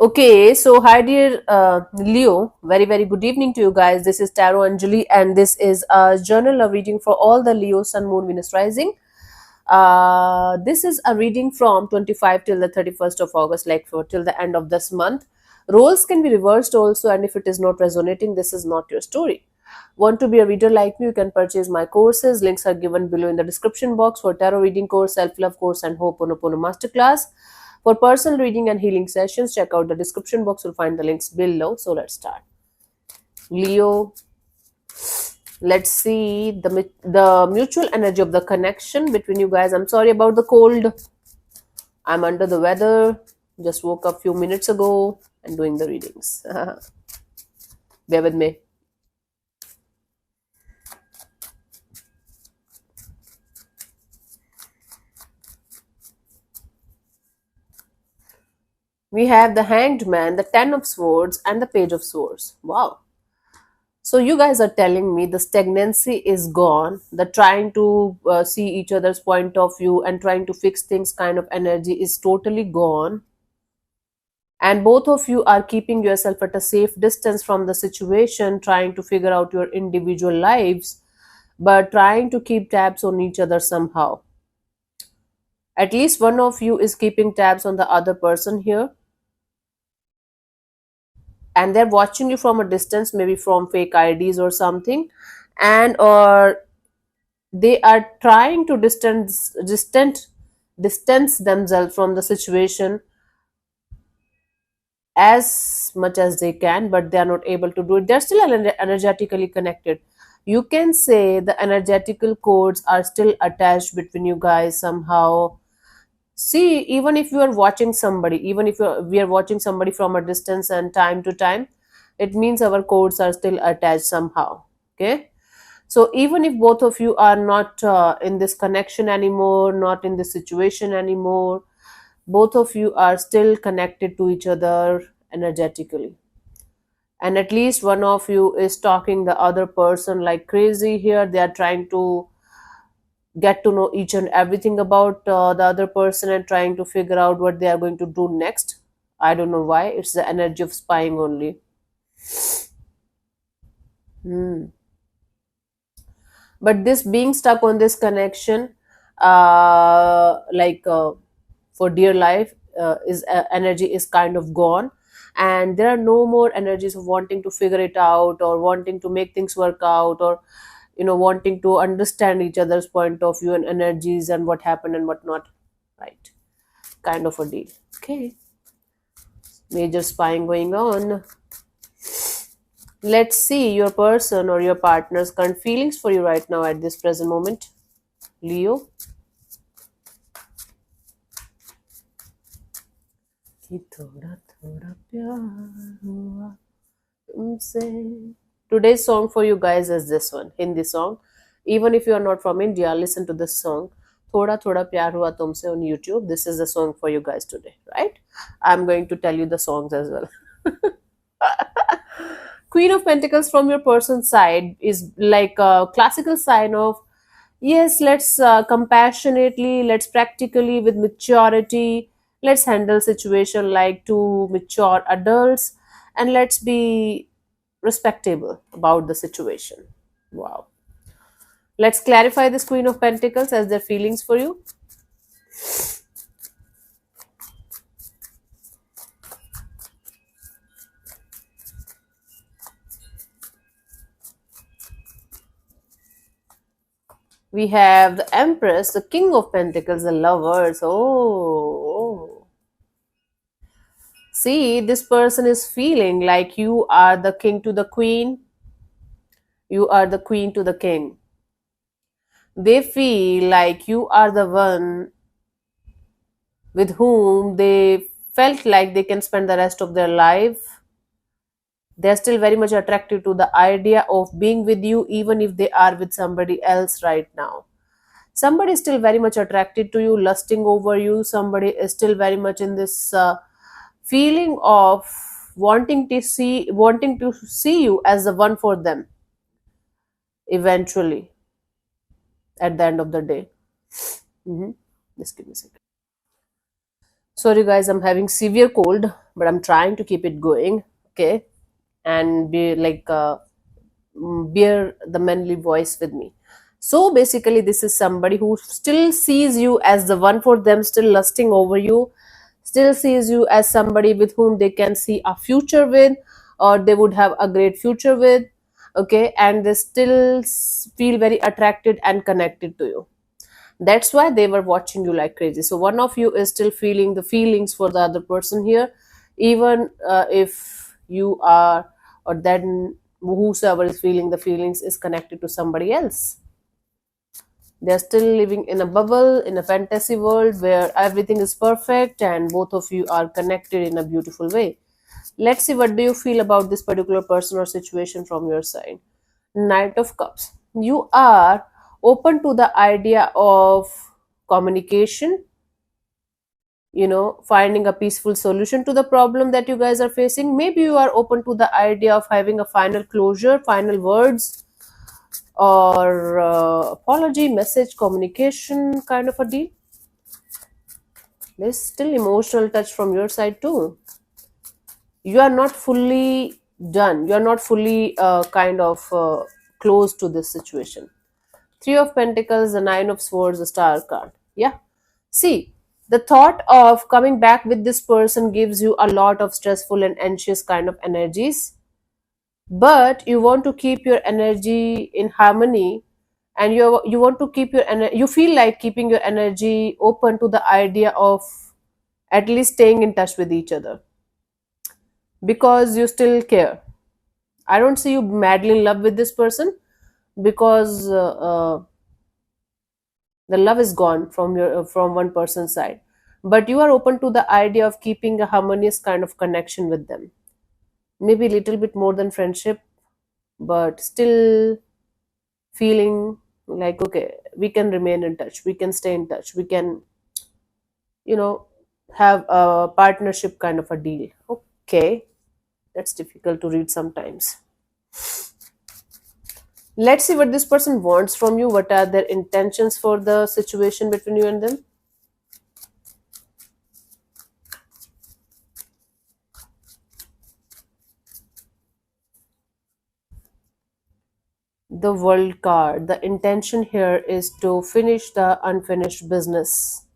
Okay, so hi dear Leo, very very good evening to you guys. This is Tarot Anjali, and this is a journal of reading for all the Leo Sun Moon Venus Rising. This is a reading from 25 till the 31st of August, like for till the end of this month. Roles can be reversed also, and if it is not resonating, this is not your story. Want to be a reader like me? You can purchase my courses. Links are given below in the description box for tarot reading course, self love course, and Ho'oponopono masterclass. For personal reading and healing sessions, check out the description box. You'll find the links below. So let's start. Leo, let's see the mutual energy of the connection between you guys. I'm sorry about the cold. I'm under the weather. Just woke up a few minutes ago and doing the readings. Bear with me. We have the Hanged Man, the Ten of Swords, and the Page of Swords. Wow. So you guys are telling me the stagnancy is gone, the trying to see each other's point of view and trying to fix things kind of energy is totally gone. And both of you are keeping yourself at a safe distance from the situation, trying to figure out your individual lives, but trying to keep tabs on each other somehow. At least one of you is keeping tabs on the other person here, and they're watching you from a distance, maybe from fake IDs or something, and or they are trying to distance themselves from the situation as much as they can, but they are not able to do it. They're still energetically connected. You can say the energetical codes are still attached between you guys somehow. See, even if you are watching somebody, even if we are watching somebody from a distance and time to time, it means our codes are still attached somehow. Okay, so even if both of you are not in this connection anymore, not in this situation anymore, both of you are still connected to each other energetically. And at least one of you is talking the other person like crazy here. They are trying to get to know each and everything about the other person and trying to figure out what they are going to do next. I don't know why. It's the energy of spying only. Hmm. But this being stuck on this connection, for dear life, is energy is kind of gone, and there are no more energies of wanting to figure it out or wanting to make things work out, or wanting to understand each other's point of view and energies and what happened and what not. Right, kind of a deal. Okay, major spying going on. Let's see your person or your partner's current feelings for you right now at this present moment, Leo. कि थोड़ा थोड़ा प्यार हुआ तुमसे. Today's song for you guys is this one, Hindi song. Even if you are not from India, listen to this song. Thoda Thoda Pyar Hua Tumse on YouTube. This is the song for you guys today, right? I'm going to tell you the songs as well. Queen of Pentacles from your person's side is like a classical sign of yes, let's compassionately, let's practically, with maturity, let's handle situation like two mature adults, and let's be respectable about the situation. Wow. Let's clarify this Queen of Pentacles as their feelings for you. We have the Empress, the King of Pentacles, the Lovers. Oh. See, this person is feeling like you are the king to the queen, you are the queen to the king. They feel like you are the one with whom they felt like they can spend the rest of their life. They're still very much attracted to the idea of being with you, even if they are with somebody else right now. Somebody is still very much attracted to you, lusting over you. Somebody is still very much in this feeling of wanting to see you as the one for them eventually at the end of the day. Just give me a second. Sorry, guys, I'm having severe cold, but I'm trying to keep it going. Okay, and be like bear the manly voice with me. So basically, this is somebody who still sees you as the one for them, still lusting over you, still sees you as somebody with whom they can see a future with, or they would have a great future with. Okay, and they still feel very attracted and connected to you. That's why they were watching you like crazy. So one of you is still feeling the feelings for the other person here, even if you are, or then whosoever is feeling the feelings is connected to somebody else. They're still living in a bubble, in a fantasy world where everything is perfect and both of you are connected in a beautiful way. Let's see, what do you feel about this particular person or situation from your side? Knight of Cups. You are open to the idea of communication, finding a peaceful solution to the problem that you guys are facing. Maybe you are open to the idea of having a final closure, final words, or apology, message, communication kind of a deal. There's still emotional touch from your side too. You are not fully done, you are not fully kind of close to this situation. Three of Pentacles, the Nine of Swords, the Star card. Yeah. See, the thought of coming back with this person gives you a lot of stressful and anxious kind of energies. But you want to keep your energy in harmony, and you want to keep your you feel like keeping your energy open to the idea of at least staying in touch with each other because you still care. I don't see you madly in love with this person because the love is gone from your from one person's side, but you are open to the idea of keeping a harmonious kind of connection with them, maybe a little bit more than friendship, but still feeling like, okay, we can remain in touch, we can stay in touch, we can you know have a partnership kind of a deal. Okay, that's difficult to read sometimes. Let's see what this person wants from you. What are their intentions for the situation between you and them? The World card. The intention here is to finish the unfinished business.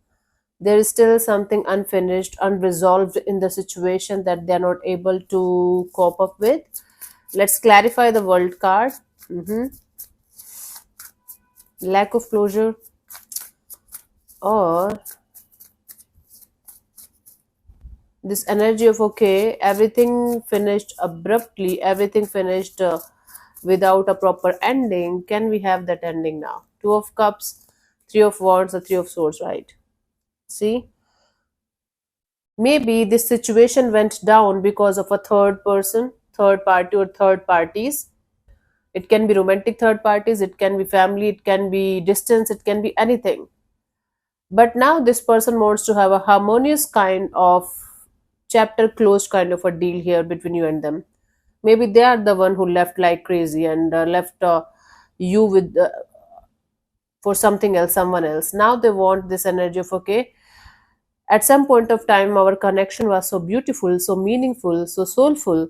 There is still something unfinished, unresolved in the situation that they are not able to cope up with. Let's clarify the World card. Mhm. Lack of closure, or this energy of, okay, everything finished abruptly, everything finished without a proper ending. Can we have that ending now? Two of Cups, Three of Wands, the Three of Swords, right? See, maybe this situation went down because of a third person, third party, or third parties. It can be romantic third parties, it can be family, it can be distance, it can be anything. But now this person wants to have a harmonious kind of chapter closed kind of a deal here between you and them. Maybe they are the one who left like crazy and left you with for something else, someone else. Now they want this energy of, okay, at some point of time our connection was so beautiful, so meaningful, so soulful.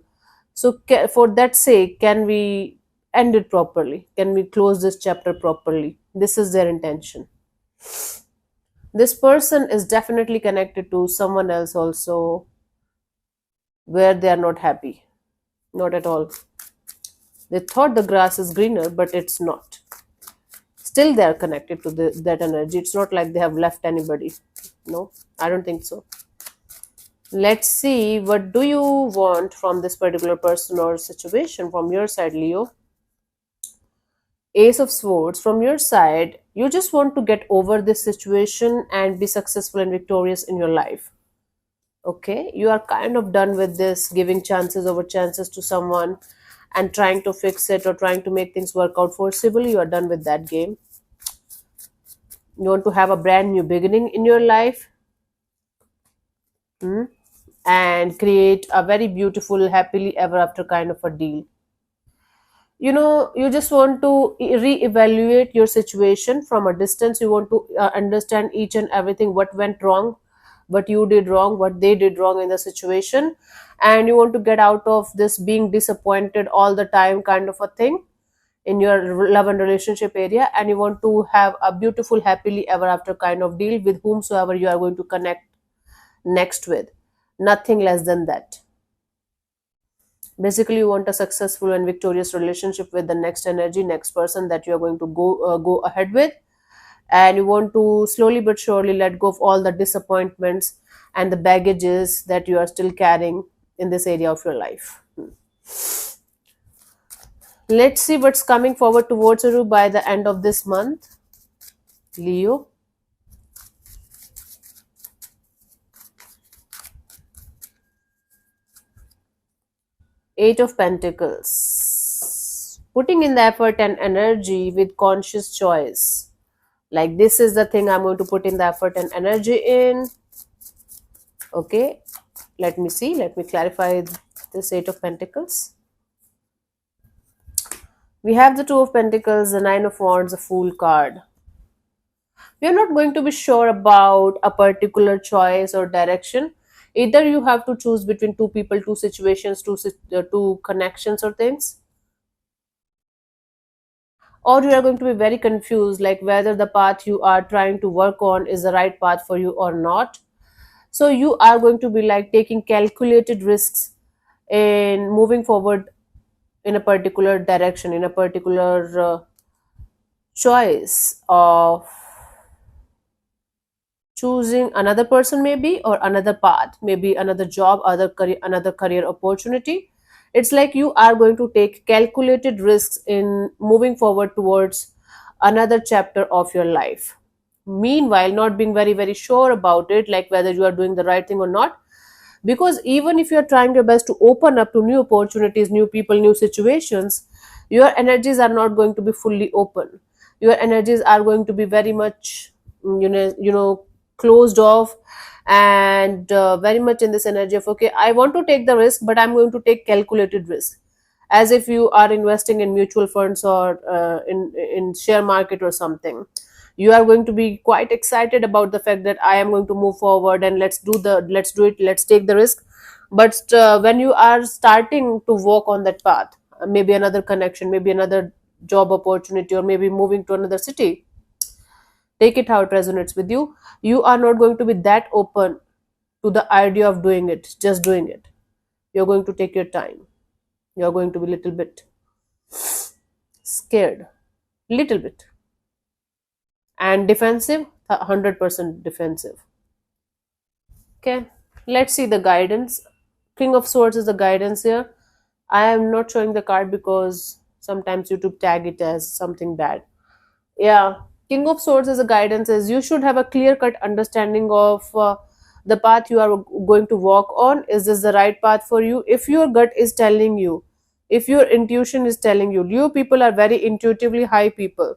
So for that sake, can we end it properly? Can we close this chapter properly? This is their intention. This person is definitely connected to someone else also, where they are not happy. Not at all. They thought the grass is greener, but it's not. Still, they are connected to that energy. It's not like they have left anybody. No, I don't think so. Let's see, what do you want from this particular person or situation from your side, Leo? Ace of Swords. From your side, you just want to get over this situation and be successful and victorious in your life. Okay, you are kind of done with this giving chances over chances to someone and trying to fix it or trying to make things work out forcibly. You are done with that game. You want to have a brand new beginning in your life. Hmm, and create a very beautiful, happily ever after kind of a deal. You just want to re-evaluate your situation from a distance. You want to understand each and everything what went wrong, what you did wrong, what they did wrong in the situation, and you want to get out of this being disappointed all the time kind of a thing in your love and relationship area, and you want to have a beautiful happily ever after kind of deal with whomsoever you are going to connect next with. Nothing less than that. Basically, you want a successful and victorious relationship with the next energy, next person that you are going to go ahead with, and you want to slowly but surely let go of all the disappointments and the baggages that you are still carrying in this area of your life. Let's see what's coming forward towards you by the end of this month, Leo. Eight of Pentacles. Putting in the effort and energy with conscious choice. Like, this is the thing I'm going to put in the effort and energy in. Okay, let me see. Let me clarify this Eight of Pentacles. We have the Two of Pentacles, the Nine of Wands, a Fool card. We are not going to be sure about a particular choice or direction. Either you have to choose between two people, two situations, two connections or things, or you are going to be very confused, like whether the path you are trying to work on is the right path for you or not. So you are going to be like taking calculated risks in moving forward in a particular direction, in a particular choice of choosing another person, maybe, or another path, maybe another job, another career opportunity. It's like you are going to take calculated risks in moving forward towards another chapter of your life, meanwhile not being very sure about it, like whether you are doing the right thing or not. Because even if you are trying your best to open up to new opportunities, new people, new situations, your energies are not going to be fully open. Your energies are going to be very much, closed off, and very much in this energy of, okay, I want to take the risk, but I'm going to take calculated risk, as if you are investing in mutual funds or in share market or something. You are going to be quite excited about the fact that I am going to move forward and let's do it, let's take the risk. But when you are starting to walk on that path, maybe another connection, maybe another job opportunity, or maybe moving to another city, take it how it resonates with you. You are not going to be that open to the idea of doing it, just doing it. You're going to take your time. You're going to be a little bit scared, little bit, and defensive, 100% defensive. Okay, let's see the guidance. King of Swords is the guidance here. I am not showing the card because sometimes YouTube tag it as something bad. Yeah, King of Swords as a guidance is you should have a clear cut understanding of the path you are going to walk on. Is this the right path for you? If your gut is telling you, if your intuition is telling you, Leo people are very intuitively high people.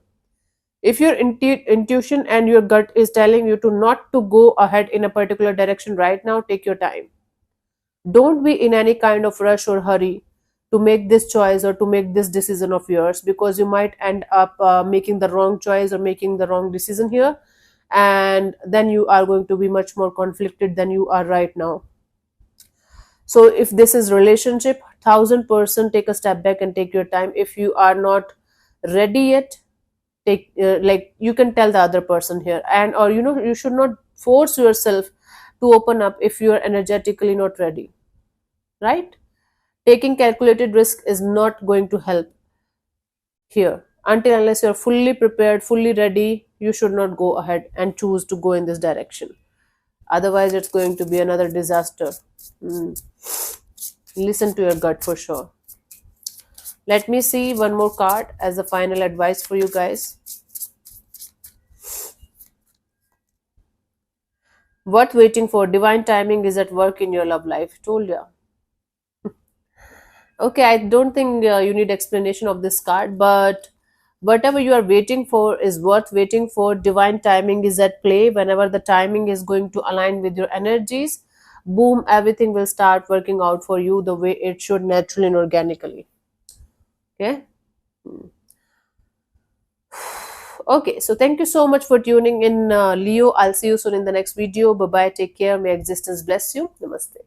If your intuition and your gut is telling you to not to go ahead in a particular direction right now, take your time. Don't be in any kind of rush or hurry to make this choice or to make this decision of yours, because you might end up making the wrong choice or making the wrong decision here, and then you are going to be much more conflicted than you are right now. So if this is relationship, 1000% take a step back and take your time. If you are not ready yet, take like you can tell the other person here, and or you should not force yourself to open up if you are energetically not ready, right? Taking calculated risk is not going to help here. Until unless you're fully prepared, fully ready, you should not go ahead and choose to go in this direction. Otherwise it's going to be another disaster. Hmm. Listen to your gut for sure. Let me see one more card as a final advice for you guys. Worth waiting for. Divine timing is at work in your love life. Told ya. Okay, I don't think you need explanation of this card, but whatever you are waiting for is worth waiting for. Divine timing is at play. Whenever the timing is going to align with your energies, boom, everything will start working out for you the way it should, naturally and organically. Okay. Okay, so thank you so much for tuning in, Leo. I'll see you soon in the next video. Bye bye. Take care. May existence bless you. Namaste.